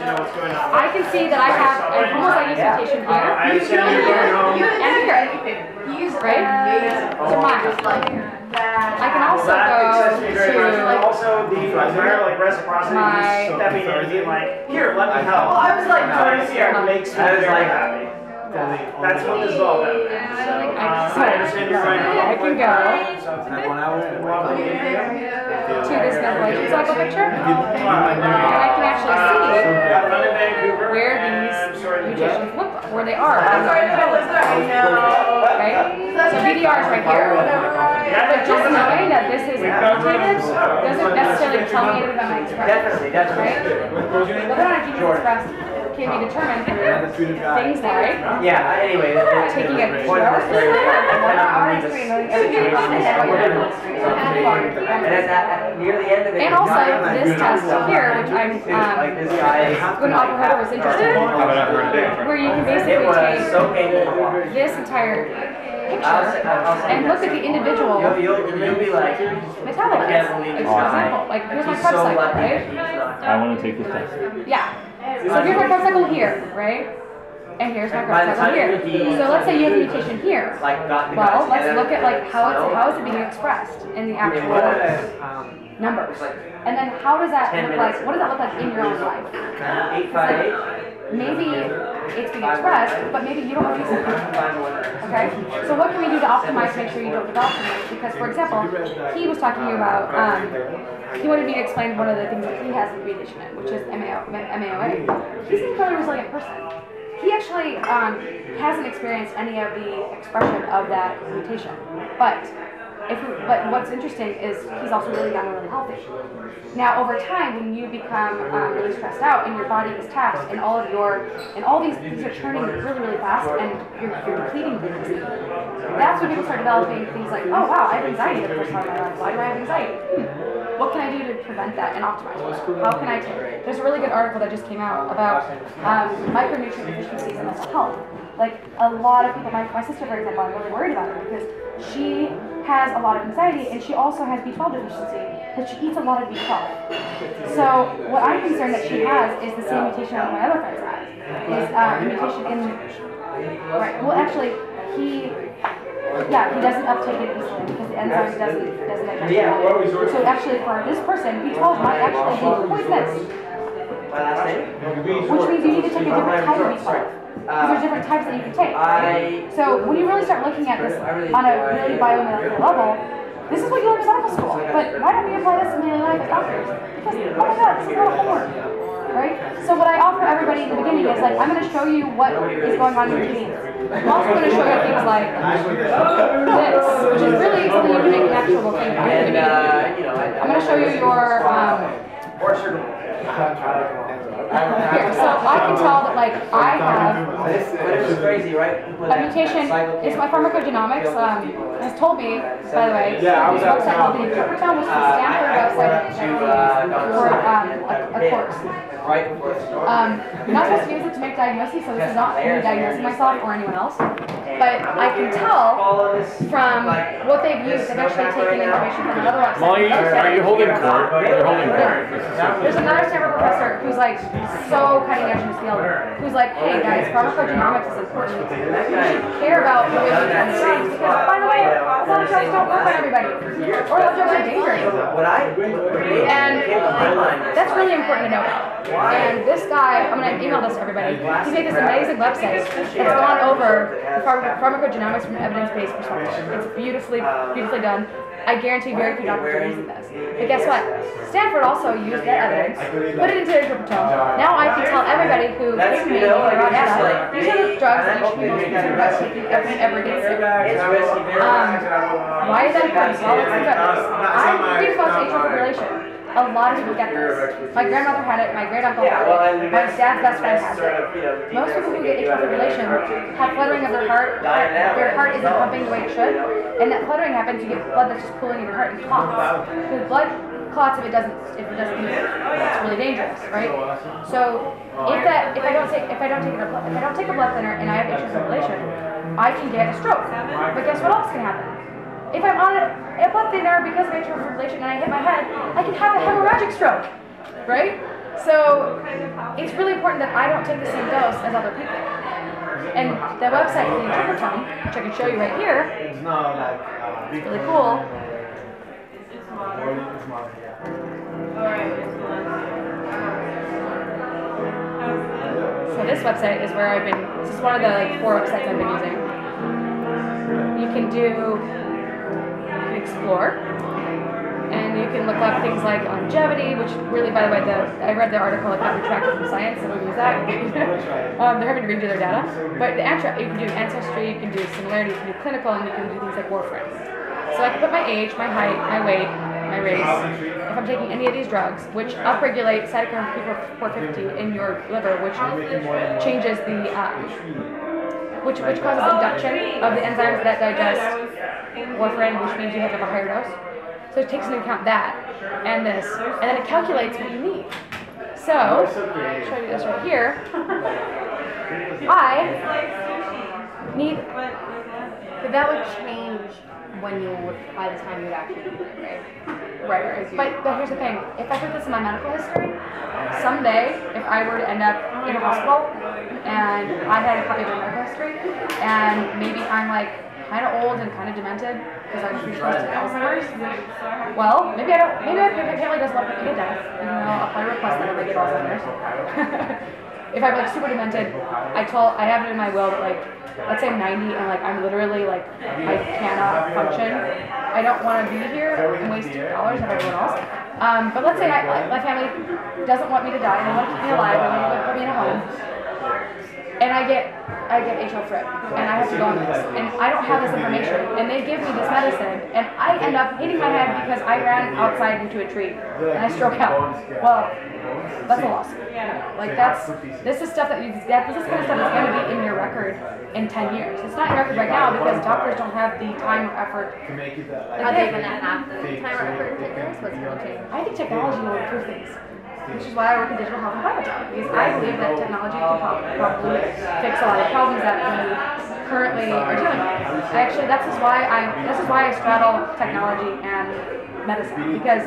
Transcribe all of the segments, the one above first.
I can see that I have a homozygous mutation here and here. Right? To mine. I can also go also the like reciprocity stepping in and being like, here, let me help. Well, I was like trying to see how it makes me very happy. That's what this is all about. So, I understand you're right. I can go to this methylation cycle picture, and I can actually see where these mutations look, where they are. Right? So BDR is right here. But just knowing that this is mutated doesn't necessarily tell me anything about my expression. Right? Whether or not genes expressed can be determined through things like taking a and also this test here, which I'm when Operator was interested in, where you can basically take this entire picture and look at the individual metabolites. For example, like here's my Krebs cycle, right? I want to take this test. Yeah. So here's my Krebs cycle here, right? And here's my Krebs cycle here. So let's say you have a mutation here. Well, let's look at like how is it being expressed in the actual numbers, and then how does that look like? What does that look like in your own life? Maybe it's being expressed, but maybe you don't have to use it. Okay? So what can we do to optimize to make sure you don't develop it? Because, for example, he was talking about, he wanted me to explain one of the things that he has in mutation in, which is MAOA. He's an incredibly resilient person. He actually hasn't experienced any of the expression of that mutation. But what's interesting is he's also really young and really healthy. Now, over time, when you become really stressed out and your body is taxed, and all these things are turning really, really fast, and you're depleting things, that's when people start developing things like, oh wow, I have anxiety for the first time in my life. Why do I have anxiety? What can I do to prevent that and optimize it? How can I take? There's a really good article that just came out about micronutrient deficiencies and mental health. Like a lot of people, my sister, for example, I'm really worried about her because she has a lot of anxiety and she also has B12 deficiency, but she eats a lot of B12. So what I'm concerned that she has is the same mutation that my other friends have. Is mutation in, right, well actually, he doesn't uptake it easily because the enzyme doesn't digest it. So actually for this person, B12 might actually be poisonous. Which means you need to take a different type of B12. Because there's different types that you can take. So when you really start looking at this on a really biomolecular level, this is what you learn in medical school. But why don't we apply this in daily life as doctors? Because, oh my god, this is a lot of homework. Right? So what I offer everybody in the beginning is like, I'm going to show you what is going on in your genes. I'm also going to show you things like this, which is really something you can make an actual thing about. I'm going to show you your here, so I can tell that like I have a mutation. It's my pharmacogenomics has told me, by the way, this website called the Interpreton, which is the Stanford website for a course. You're not supposed to use it to make diagnoses, so this is not me diagnosing myself or anyone else. But I can tell from what they've used, they've actually taken information from another website. Molly, are you holding court? You're holding court. There's another Stanford professor who's like so cutting edge in his field, who's like, hey guys, pharmacogenomics is important. You should care about the way you can drugs because, by the way, a lot of drugs don't work on everybody, or a lot of drugs are dangerous. And that's really important to know about. And this guy, I'm going to email this to everybody. He made this amazing website that's gone over the pharmacogenomics from an evidence-based perspective. It's beautifully done. I guarantee very few doctors are using this. But guess what? Stanford also used that evidence, put it into their Interpreton. Now I can tell everybody who came to me or raw data, these are the drugs that you should be most concerned about taking if you ever get sick. Why is that important? Well, let's think about this. I'm reading about atrial fibrillation. A lot of people get this. My grandmother had it, my great uncle had it, my dad's best friend has it. Most people who get atrial fibrillation have fluttering of their heart. Their heart isn't pumping the way it should, and that fluttering happens, you get blood that's just pooling in your heart and clots. The blood clots if it doesn't move. It's really dangerous, right? So if I don't take a blood thinner and I have atrial fibrillation, I can get a stroke. But guess what else can happen? If I'm on a blood thinner because of atrial fibrillation and I hit my head, I can have a hemorrhagic stroke, right? So it's really important that I don't take the same dose as other people. And the website for the interpretome, which I can show you right here, it's really cool. So this website is where this is one of the like 4 websites I've been using. You can explore, and you can look up things like longevity, which really, by the way, I read the article that got retracted from Science, and we'll use that. They're having to redo their data. But you can do ancestry, you can do similarity, you can do clinical, and you can do things like warfarin. So I can put my age, my height, my weight, my race, if I'm taking any of these drugs, which upregulate cytochrome P450 in your liver, which changes the, which causes induction of the enzymes that digest warfarin, which means you have to have a higher dose. So it takes into account that, and this, and then it calculates what you need. So, I'll show you this right here. I need, but that would change when you would, by the time you would actually do it, right? Right. But here's the thing. If I put this in my medical history, someday, if I were to end up in a hospital and I had a copy of my medical history, and maybe I'm like kind of old and kind of demented because I'm pretty close to Alzheimer's, well, maybe my family doesn't let me get death, even though I'll probably request that if I get Alzheimer's. If I'm like super demented, I have it in my will that like, let's say I'm 90 and like I'm literally like I cannot function. I don't want to be here and waste $2 of everyone else. But let's say my family doesn't want me to die. They want to keep me alive. They want to put me in a home. And I get atrial fib, and I have to go on this, and I don't have this information, and they give me this medicine, and I end up hitting my head because I ran outside into a tree, and I stroke out. Well, that's a loss. Like this is stuff this is kind of stuff that's going to be in your record in 10 years. It's not in your record right now because doctors don't have the time or effort. Are they going to have the time or effort in 10 years? What's going to change? I think technology will improve things. Which is why I work in digital health and biotech, because I believe that technology can probably fix a lot of problems that we currently are dealing with. This is why I straddle technology and medicine, because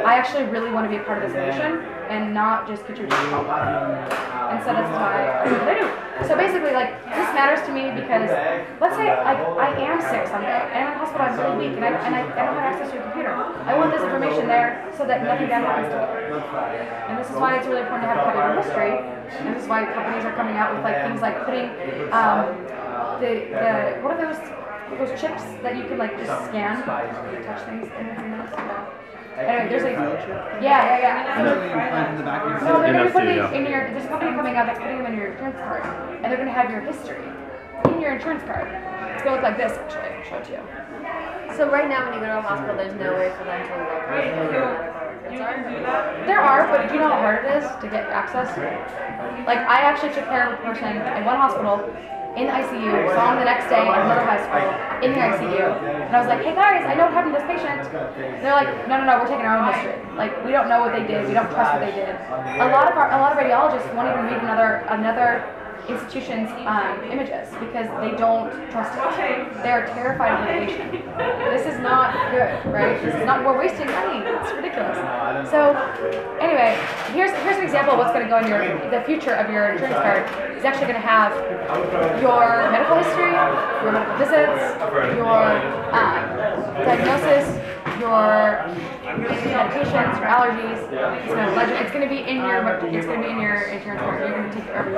I actually really want to be a part of this mission and not just get your job. And so that's why I do what I do. So basically, like, this matters to me because, let's say I am sick someday, and I'm in the hospital, I'm really weak, and I don't have access to a computer. I want this information there so that nothing bad happens to me. And this is why it's really important to have a copy of your history, and this is why companies are coming out with like things like putting what are those chips that you can like just scan, you touch things in your hands. Anyway, there's like yeah. No, they're gonna put it in your. There's a company coming out that's putting them in your insurance card, and they're gonna have your history in your insurance card. It's gonna look like this actually. I'll show it to you. So right now, when you go to a hospital, there's no way for them to look. There are, but do you know how hard it is to get access? Like, I actually took care of a person in one hospital in the ICU, saw him the next day in another hospital in the ICU, and I was like, hey guys, I know what happened to this patient. They're like, no, we're taking our own history. Like, we don't know what they did, we don't trust what they did. A lot of radiologists won't even read another institution's images because they don't trust it. They're terrified of litigation. This is not good, right? This is not, we're wasting money. It's ridiculous. So anyway, here's an example of what's going to go in the future of your insurance card. It's actually going to have your medical history, your medical visits, your diagnosis, your medications, your allergies. It's going to be in your insurance card. You're going to take it wherever you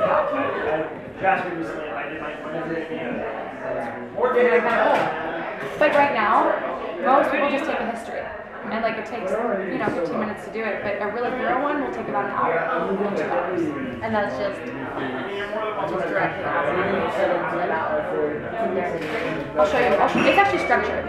go. But right now, most people just take a history, and like it takes 15 minutes to do it. But a really thorough one will take about an hour, 2 hours, and that's just directly asking you to fill out. I'll show you. It's actually structured.